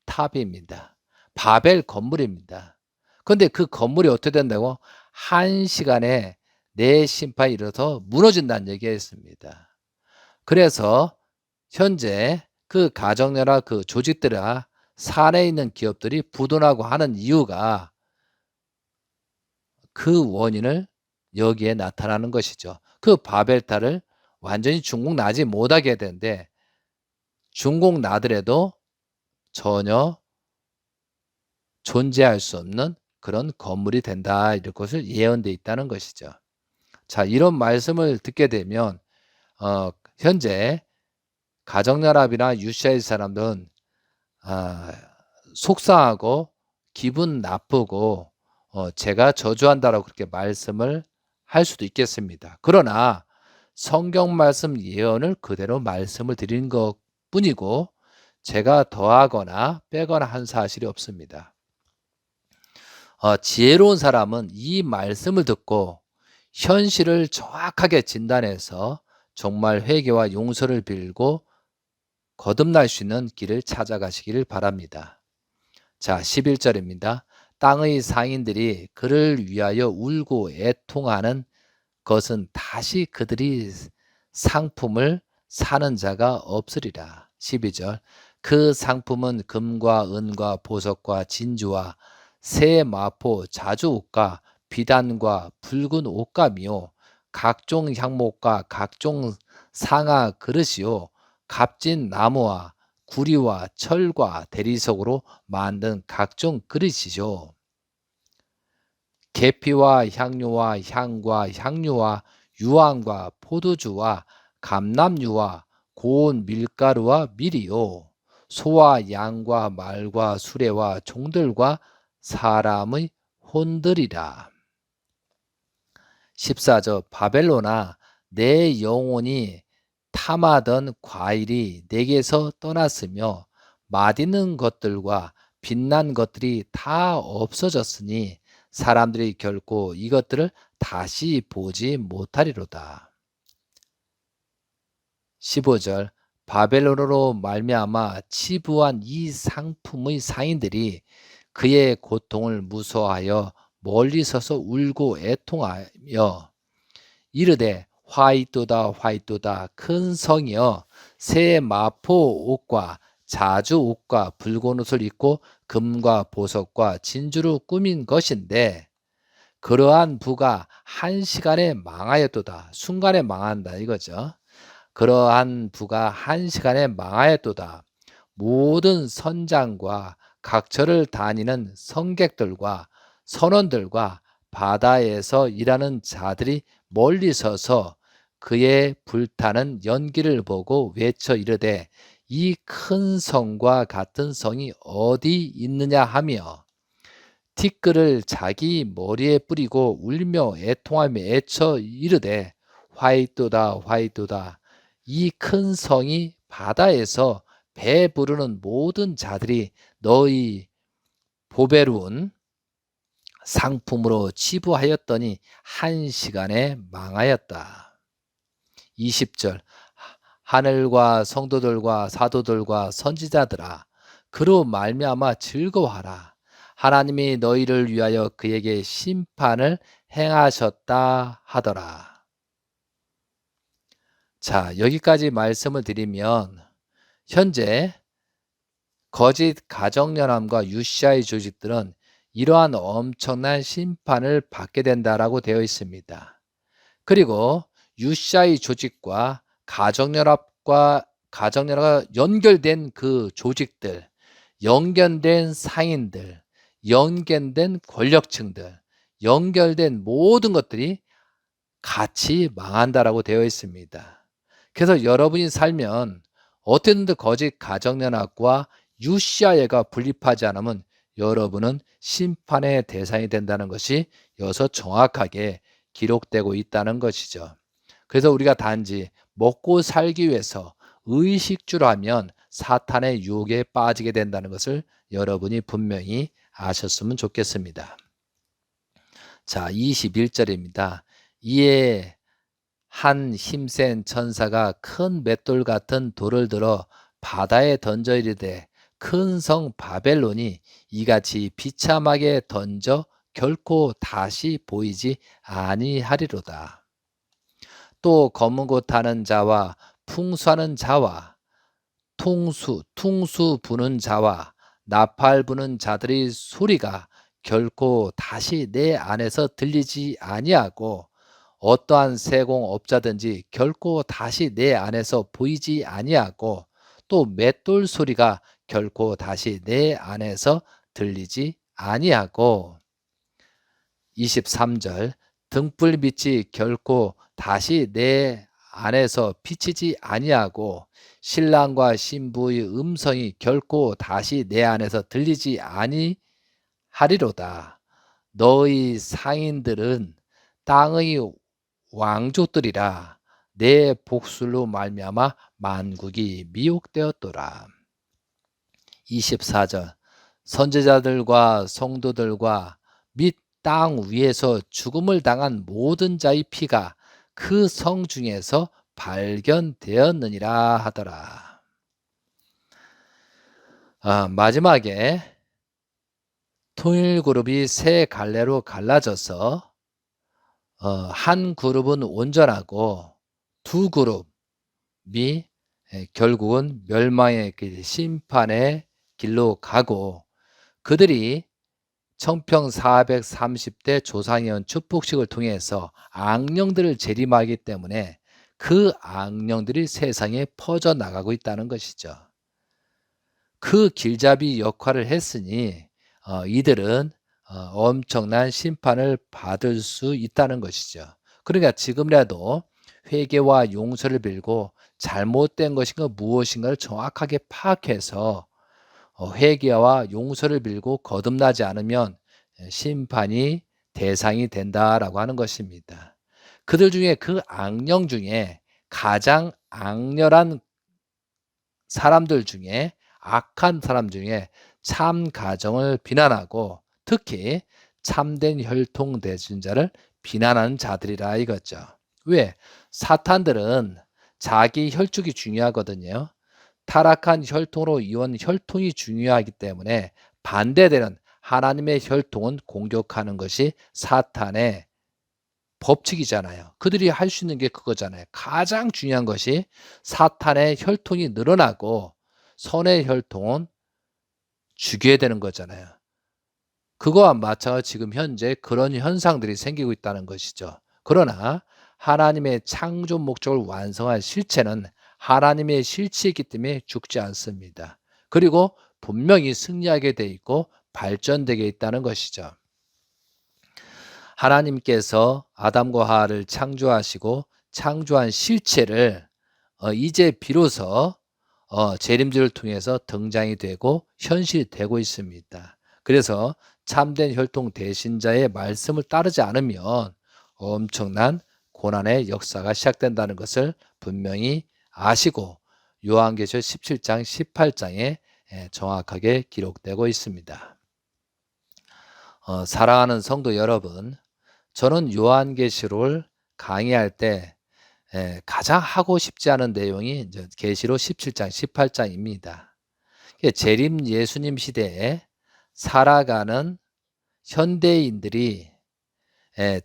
바벨탑입니다. 바벨 건물입니다. 그런데 그 건물이 어떻게 된다고? 한 시간에 내 심판이 이르러서 무너진다는 얘기했습니다. 그래서 현재 그 가정연합 그 조직들아 산에 있는 기업들이 부도나고 하는 이유가 그 원인을 여기에 나타나는 것이죠. 그 바벨탑을 완전히 중국 나지 못하게 되는데 중국 나더라도 전혀 존재할 수 없는 그런 건물이 된다 이런 것을 예언되어 있다는 것이죠. 자, 이런 말씀을 듣게 되면 현재 가정연합이나 UCI 사람들은 속상하고 기분 나쁘고 제가 저주한다라고 그렇게 말씀을 할 수도 있겠습니다. 그러나 성경 말씀 예언을 그대로 말씀을 드린 것 뿐이고 제가 더하거나 빼거나 한 사실이 없습니다. 지혜로운 사람은 이 말씀을 듣고 현실을 정확하게 진단해서 정말 회개와 용서를 빌고 거듭날 수 있는 길을 찾아가시기를 바랍니다. 자, 11절입니다. 땅의 상인들이 그를 위하여 울고 애통하는 것은 다시 그들이 상품을 사는 자가 없으리라. 12절. 그 상품은 금과 은과 보석과 진주와 새 마포 자주옷과 비단과 붉은 옷감이요 각종 향목과 각종 상아 그릇이요 값진 나무와 구리와 철과 대리석으로 만든 각종 그릇이죠. 계피와 향료와 향과 향료와 유황과 포도주와 감람유와 고운 밀가루와 밀이요 소와 양과 말과 수레와 종들과 사람의 혼들이라. 14절. 바벨론아 내 영혼이 탐하던 과일이 내게서 떠났으며 맛있는 것들과 빛난 것들이 다 없어졌으니 사람들이 결코 이것들을 다시 보지 못하리로다. 15절. 바벨론으로 말미암아 치부한 이 상품의 상인들이 그의 고통을 무서워하여 멀리 서서 울고 애통하며 이르되 화이토다 큰 성이여 새 마포 옷과 자주 옷과 붉은 옷을 입고 금과 보석과 진주로 꾸민 것인데 그러한 부가 한 시간에 망하였도다. 순간에 망한다 이거죠. 그러한 부가 한 시간에 망하였도다. 모든 선장과 각처를 다니는 성객들과 선원들과 바다에서 일하는 자들이 멀리 서서 그의 불타는 연기를 보고 외쳐 이르되 이 큰 성과 같은 성이 어디 있느냐 하며 티끌을 자기 머리에 뿌리고 울며 애통하며 애쳐 이르되 화이토다 이 큰 성이 바다에서 배 부르는 모든 자들이 너희 보배로운 상품으로 치부하였더니 한 시간에 망하였다. 20절. 하늘과 성도들과 사도들과 선지자들아 그로 말미암아 즐거워하라. 하나님이 너희를 위하여 그에게 심판을 행하셨다 하더라. 자, 여기까지 말씀을 드리면 현재 거짓 가정연합과 UCI 조직들은 이러한 엄청난 심판을 받게 된다라고 되어 있습니다. 그리고 UCI 조직과 가정연합과 연결된 그 조직들, 연결된 상인들, 연결된 권력층들, 연결된 모든 것들이 같이 망한다라고 되어 있습니다. 그래서 여러분이 살면 어쨌든 거짓 가정연합과 유씨아예가 분립하지 않으면 여러분은 심판의 대상이 된다는 것이 여기서 정확하게 기록되고 있다는 것이죠. 그래서 우리가 단지 먹고 살기 위해서 의식주로 하면 사탄의 유혹에 빠지게 된다는 것을 여러분이 분명히 아셨으면 좋겠습니다. 자, 21절입니다. 이에 한 힘센 천사가 큰 맷돌 같은 돌을 들어 바다에 던져 이르되 큰 성 바벨론이 이같이 비참하게 던져 결코 다시 보이지 아니하리로다. 또 검은 고 타는 자와 풍수하는 자와 퉁수 부는 자와 나팔 부는 자들의 소리가 결코 다시 내 안에서 들리지 아니하고 어떠한 세공업자든지 결코 다시 내 안에서 보이지 아니하고 또 맷돌 소리가 결코 다시 내 안에서 들리지 아니하고 23절 등불빛이 결코 다시 내 안에서 비치지 아니하고 신랑과 신부의 음성이 결코 다시 내 안에서 들리지 아니하리로다. 너희 상인들은 땅의 왕족들이라 내 복술로 말미암아 만국이 미혹되었더라. 24절 선지자들과 성도들과 및 땅 위에서 죽음을 당한 모든 자의 피가 그 성 중에서 발견되었느니라 하더라. 마지막에 통일그룹이 세 갈래로 갈라져서 한 그룹은 온전하고 두 그룹이 결국은 멸망의 심판의 길로 가고 그들이 청평 430대 조상현 축복식을 통해서 악령들을 재림하기 때문에 그 악령들이 세상에 퍼져나가고 있다는 것이죠. 그 길잡이 역할을 했으니 이들은 엄청난 심판을 받을 수 있다는 것이죠. 그러니까 지금이라도 회개와 용서를 빌고 잘못된 것인가 무엇인가를 정확하게 파악해서 회개와 용서를 빌고 거듭나지 않으면 심판이 대상이 된다라고 하는 것입니다. 그들 중에 그 악령 중에 가장 악렬한 사람들 중에 악한 사람 중에 참 가정을 비난하고 특히 참된 혈통 대신자를 비난하는 자들이라 이거죠. 왜? 사탄들은 자기 혈축이 중요하거든요. 타락한 혈통으로 이온 혈통이 중요하기 때문에 반대되는 하나님의 혈통은 공격하는 것이 사탄의 법칙이잖아요. 그들이 할 수 있는 게 그거잖아요. 가장 중요한 것이 사탄의 혈통이 늘어나고 선의 혈통은 죽여야 되는 거잖아요. 그거와 마찬가지로 지금 현재 그런 현상들이 생기고 있다는 것이죠. 그러나 하나님의 창조 목적을 완성할 실체는 하나님의 실체이기 때문에 죽지 않습니다. 그리고 분명히 승리하게 돼 있고 발전되게 있다는 것이죠. 하나님께서 아담과 하와를 창조하시고 창조한 실체를 이제 비로소 재림절을 통해서 등장이 되고 현실되고 있습니다. 그래서 참된 혈통 대신자의 말씀을 따르지 않으면 엄청난 고난의 역사가 시작된다는 것을 분명히 아시고 요한계시록 17장 18장에 정확하게 기록되고 있습니다. 사랑하는 성도 여러분, 저는 요한계시록을 강의할 때 가장 하고 싶지 않은 내용이 계시록 17장 18장입니다. 재림 예수님 시대에 살아가는 현대인들이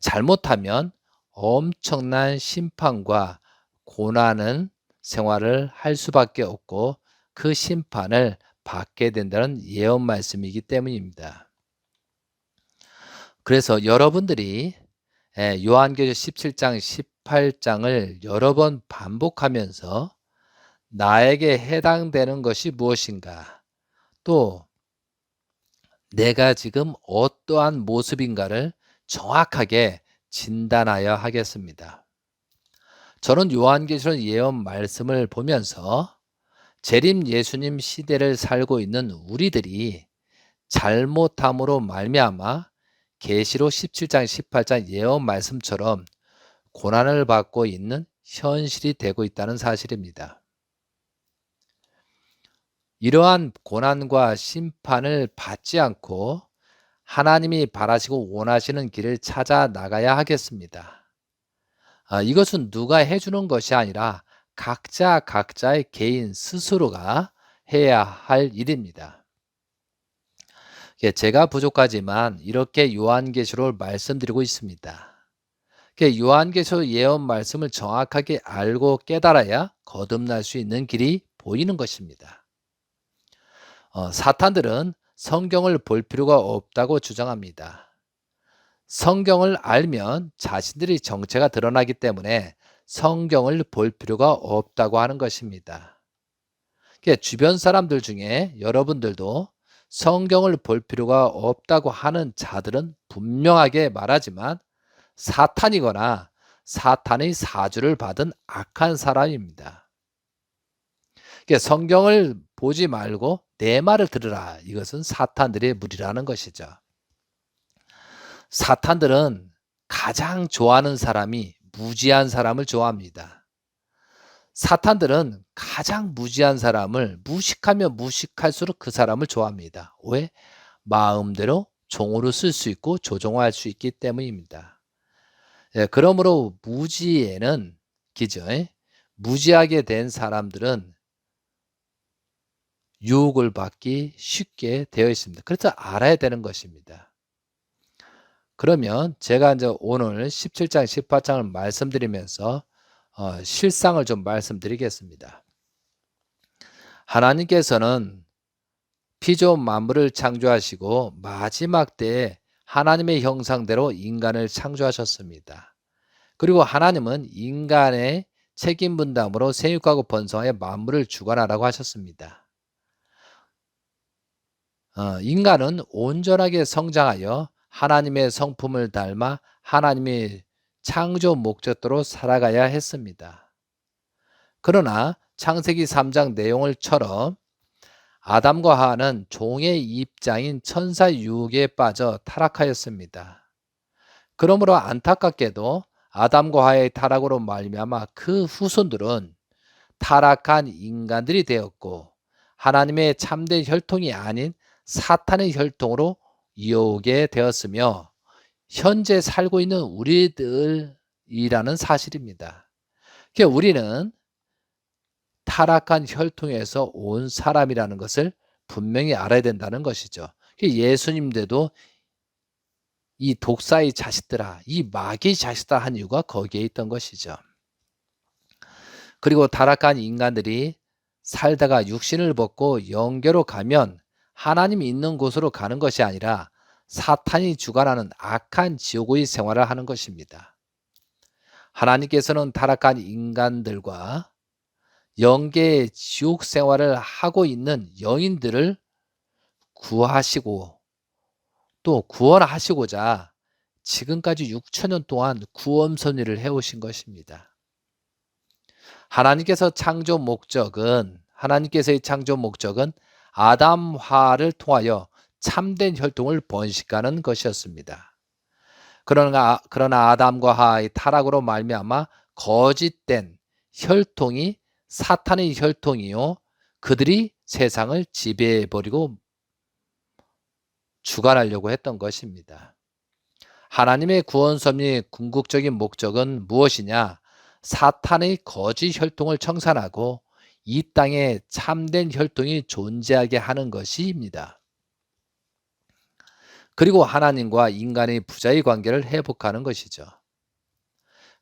잘못하면 엄청난 심판과 고난은 생활을 할 수밖에 없고 그 심판을 받게 된다는 예언 말씀이기 때문입니다. 그래서 여러분들이 요한계시록 17장 18장을 여러 번 반복하면서 나에게 해당되는 것이 무엇인가, 또 내가 지금 어떠한 모습인가를 정확하게 진단하여 하겠습니다. 저는 요한계시록 예언 말씀을 보면서 재림 예수님 시대를 살고 있는 우리들이 잘못함으로 말미암아 계시록 17장 18장 예언 말씀처럼 고난을 받고 있는 현실이 되고 있다는 사실입니다. 이러한 고난과 심판을 받지 않고 하나님이 바라시고 원하시는 길을 찾아 나가야 하겠습니다. 이것은 누가 해주는 것이 아니라 각자의 개인 스스로가 해야 할 일입니다. 제가 부족하지만 이렇게 요한계시록을 말씀드리고 있습니다. 요한계시록 예언 말씀을 정확하게 알고 깨달아야 거듭날 수 있는 길이 보이는 것입니다. 사탄들은 성경을 볼 필요가 없다고 주장합니다. 성경을 알면 자신들의 정체가 드러나기 때문에 성경을 볼 필요가 없다고 하는 것입니다. 주변 사람들 중에 여러분들도 성경을 볼 필요가 없다고 하는 자들은 분명하게 말하지만 사탄이거나 사탄의 사주를 받은 악한 사람입니다. 성경을 보지 말고 내 말을 들으라. 이것은 사탄들의 무리라는 것이죠. 사탄들은 가장 좋아하는 사람이 무지한 사람을 좋아합니다. 사탄들은 가장 무지한 사람을 무식하면 무식할수록 그 사람을 좋아합니다. 왜? 마음대로 종으로 쓸 수 있고 조종할 수 있기 때문입니다. 그러므로 무지에는 무지하게 된 사람들은 유혹을 받기 쉽게 되어 있습니다. 그래서 알아야 되는 것입니다. 그러면 제가 이제 오늘 17장, 18장을 말씀드리면서 실상을 좀 말씀드리겠습니다. 하나님께서는 피조 만물을 창조하시고 마지막 때에 하나님의 형상대로 인간을 창조하셨습니다. 그리고 하나님은 인간의 책임 분담으로 생육하고 번성하여 만물을 주관하라고 하셨습니다. 인간은 온전하게 성장하여 하나님의 성품을 닮아 하나님의 창조 목적대로 살아가야 했습니다. 그러나 창세기 3장 내용을처럼 아담과 하와는 종의 입장인 천사 유혹에 빠져 타락하였습니다. 그러므로 안타깝게도 아담과 하와의 타락으로 말미암아 그 후손들은 타락한 인간들이 되었고 하나님의 참된 혈통이 아닌 사탄의 혈통으로 이어오게 되었으며 현재 살고 있는 우리들이라는 사실입니다. 우리는 타락한 혈통에서 온 사람이라는 것을 분명히 알아야 된다는 것이죠. 예수님들도 이 독사의 자식들아, 이 마귀의 자식들아 한 이유가 거기에 있던 것이죠. 그리고 타락한 인간들이 살다가 육신을 벗고 영계로 가면 하나님이 있는 곳으로 가는 것이 아니라 사탄이 주관하는 악한 지옥의 생활을 하는 것입니다. 하나님께서는 타락한 인간들과 영계의 지옥 생활을 하고 있는 영인들을 구하시고 또 구원하시고자 지금까지 6천년 동안 구원 섭리를 해오신 것입니다. 하나님께서의 창조 목적은 아담화를 통하여 참된 혈통을 번식하는 것이었습니다. 그러나 아담과 하와의 타락으로 말미암아 거짓된 혈통이 사탄의 혈통이요 그들이 세상을 지배해버리고 주관하려고 했던 것입니다. 하나님의 구원 섭리의 궁극적인 목적은 무엇이냐? 사탄의 거짓 혈통을 청산하고 이 땅에 참된 혈통이 존재하게 하는 것입니다. 그리고 하나님과 인간의 부자의 관계를 회복하는 것이죠.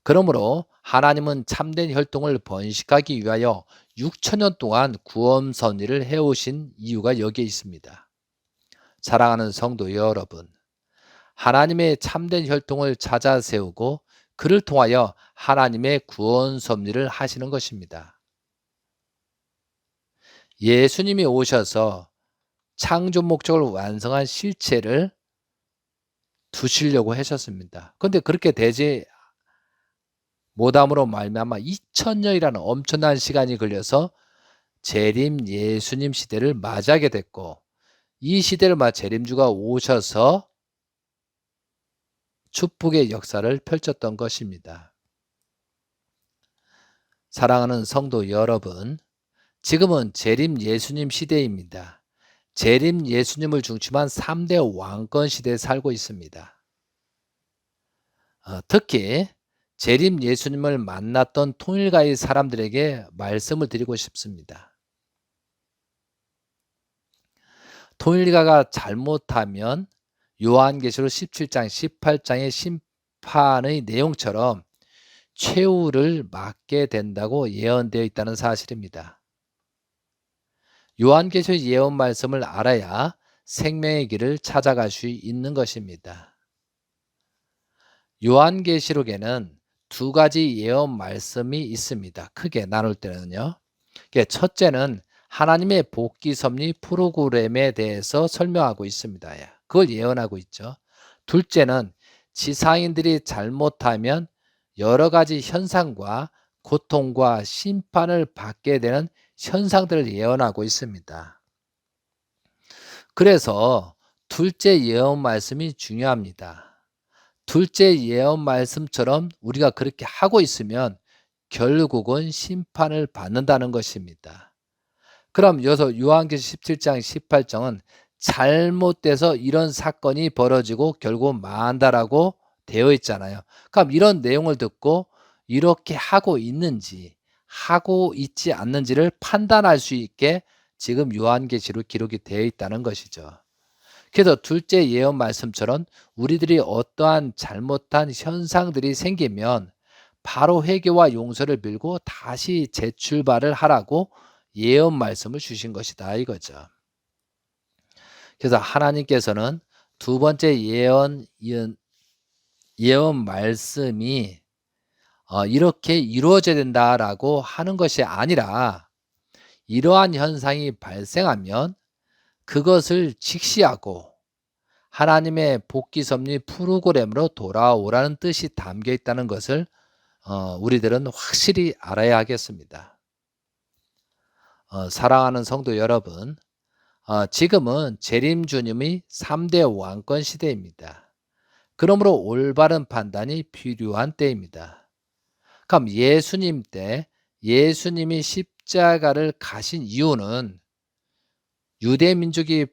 그러므로 하나님은 참된 혈통을 번식하기 위하여 6천년 동안 구원 섭리를 해오신 이유가 여기에 있습니다. 사랑하는 성도 여러분, 하나님의 참된 혈통을 찾아 세우고 그를 통하여 하나님의 구원 섭리를 하시는 것입니다. 예수님이 오셔서 창조 목적을 완성한 실체를 두시려고 하셨습니다. 그런데 그렇게 되지 못함으로 말미암아 2000년이라는 엄청난 시간이 걸려서 재림 예수님 시대를 맞이하게 됐고, 이 시대를 맞아 재림주가 오셔서 축복의 역사를 펼쳤던 것입니다. 사랑하는 성도 여러분, 지금은 재림 예수님 시대입니다. 재림 예수님을 중심한 3대 왕권 시대에 살고 있습니다. 특히 재림 예수님을 만났던 통일가의 사람들에게 말씀을 드리고 싶습니다. 통일가가 잘못하면 요한계시록 17장, 18장의 심판의 내용처럼 최후를 맞게 된다고 예언되어 있다는 사실입니다. 요한계시록 예언 말씀을 알아야 생명의 길을 찾아갈 수 있는 것입니다. 요한계시록에는 두 가지 예언 말씀이 있습니다. 크게 나눌 때는요. 첫째는 하나님의 복귀 섭리 프로그램에 대해서 설명하고 있습니다. 그걸 예언하고 있죠. 둘째는 지상인들이 잘못하면 여러 가지 현상과 고통과 심판을 받게 되는 현상들을 예언하고 있습니다. 그래서 둘째 예언 말씀이 중요합니다. 둘째 예언 말씀처럼 우리가 그렇게 하고 있으면 결국은 심판을 받는다는 것입니다. 그럼 여기서 요한계시록 17장 18장은 잘못돼서 이런 사건이 벌어지고 결국 망한다라고 되어 있잖아요. 그럼 이런 내용을 듣고 이렇게 하고 있는지 하고 있지 않는지를 판단할 수 있게 지금 요한계시록 기록이 되어 있다는 것이죠. 그래서 둘째 예언 말씀처럼 우리들이 어떠한 잘못한 현상들이 생기면 바로 회개와 용서를 빌고 다시 재출발을 하라고 예언 말씀을 주신 것이다 이거죠. 그래서 하나님께서는 두 번째 예언 말씀이 이렇게 이루어져야 된다라고 하는 것이 아니라 이러한 현상이 발생하면 그것을 직시하고 하나님의 복귀 섭리 프로그램으로 돌아오라는 뜻이 담겨 있다는 것을 우리들은 확실히 알아야 하겠습니다. 사랑하는 성도 여러분, 지금은 재림 주님이 3대 왕권 시대입니다. 그러므로 올바른 판단이 필요한 때입니다. 그럼 예수님 때 예수님이 십자가를 가신 이유는 유대 민족이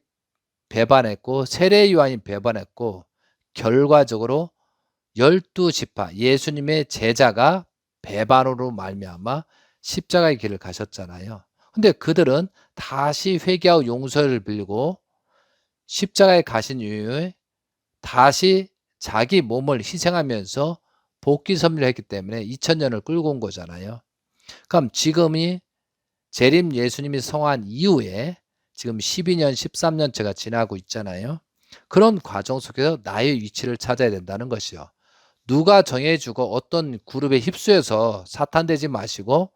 배반했고 세례 요한이 배반했고 결과적으로 12지파 예수님의 제자가 배반으로 말미암아 십자가의 길을 가셨잖아요. 근데 그들은 다시 회개하고 용서를 빌고 십자가에 가신 이후에 다시 자기 몸을 희생하면서 복귀 섭리를 했기 때문에 2000년을 끌고 온 거잖아요. 그럼 지금이 재림 예수님이 성한 이후에 지금 12년, 13년째가 지나고 있잖아요. 그런 과정 속에서 나의 위치를 찾아야 된다는 것이요. 누가 정해주고 어떤 그룹에 휩쓸려서 사탄되지 마시고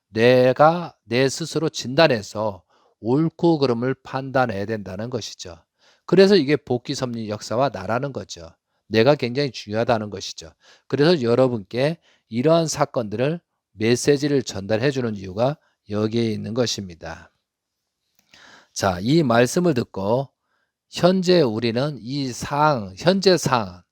내가 내 스스로 진단해서 옳고 그름을 판단해야 된다는 것이죠. 그래서 이게 복귀 섭리 역사와 나라는 거죠. 내가 굉장히 중요하다는 것이죠. 그래서 여러분께 이러한 사건들을 메시지를 전달해 주는 이유가 여기에 있는 것입니다. 자, 이 말씀을 듣고 현재 우리는 현재 상황,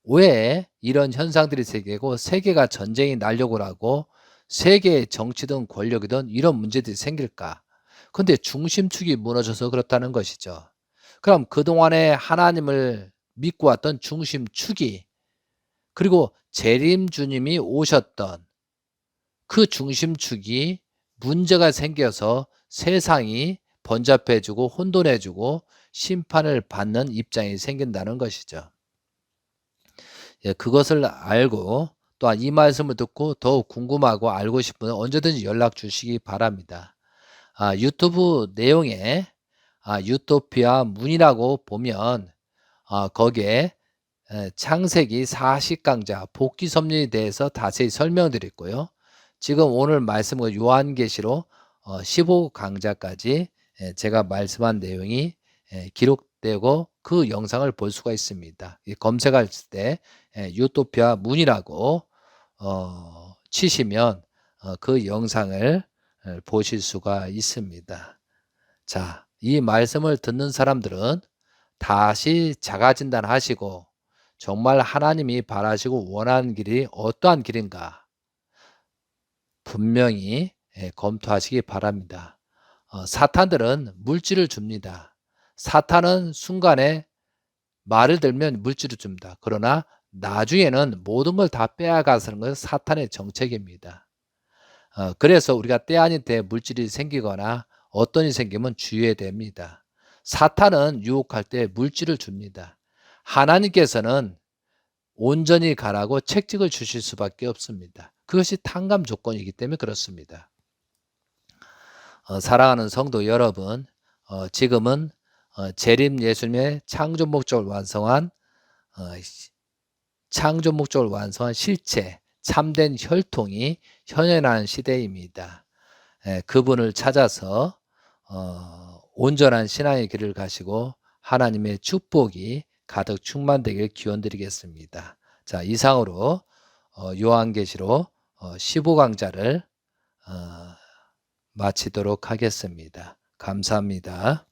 왜 이런 현상들이 생기고 세계가 전쟁이 나려고 하고 세계의 정치든 권력이든 이런 문제들이 생길까? 근데 중심축이 무너져서 그렇다는 것이죠. 그럼 그동안에 하나님을 믿고 왔던 중심축이 그리고 재림 주님이 오셨던 그 중심축이 문제가 생겨서 세상이 번잡해지고 혼돈해지고 심판을 받는 입장이 생긴다는 것이죠. 그것을 알고 또한 이 말씀을 듣고 더욱 궁금하고 알고 싶으면 언제든지 연락 주시기 바랍니다. 유튜브 내용에 유토피아 문이라고 보면 거기에 창세기 40강자 복귀 섭리에 대해서 자세히 설명드렸고요. 지금 오늘 말씀은 요한계시록 15강자까지 제가 말씀한 내용이 기록되고 그 그 영상을 볼 수가 있습니다. 검색할 때 유토피아 문이라고 치시면 그 영상을 보실 수가 있습니다. 자, 이 말씀을 듣는 사람들은 다시 자가진단하시고 정말 하나님이 바라시고 원하는 길이 어떠한 길인가 분명히 검토하시기 바랍니다. 사탄들은 물질을 줍니다. 사탄은 순간에 말을 들면 물질을 줍니다. 그러나 나중에는 모든 걸 다 빼앗아가는 것은 사탄의 정책입니다. 그래서 우리가 때 아닌 때 물질이 생기거나 어떤 일이 생기면 주의해야 됩니다. 사탄은 유혹할 때 물질을 줍니다. 하나님께서는 온전히 가라고 책찍을 주실 수밖에 없습니다. 그것이 탕감 조건이기 때문에 그렇습니다. 사랑하는 성도 여러분, 지금은 재림 예수님의 창조 목적을 완성한 실체, 참된 혈통이 현현한 시대입니다. 그분을 찾아서 온전한 신앙의 길을 가시고 하나님의 축복이 가득 충만되길 기원드리겠습니다. 자, 이상으로 요한계시록 15강좌를 마치도록 하겠습니다. 감사합니다.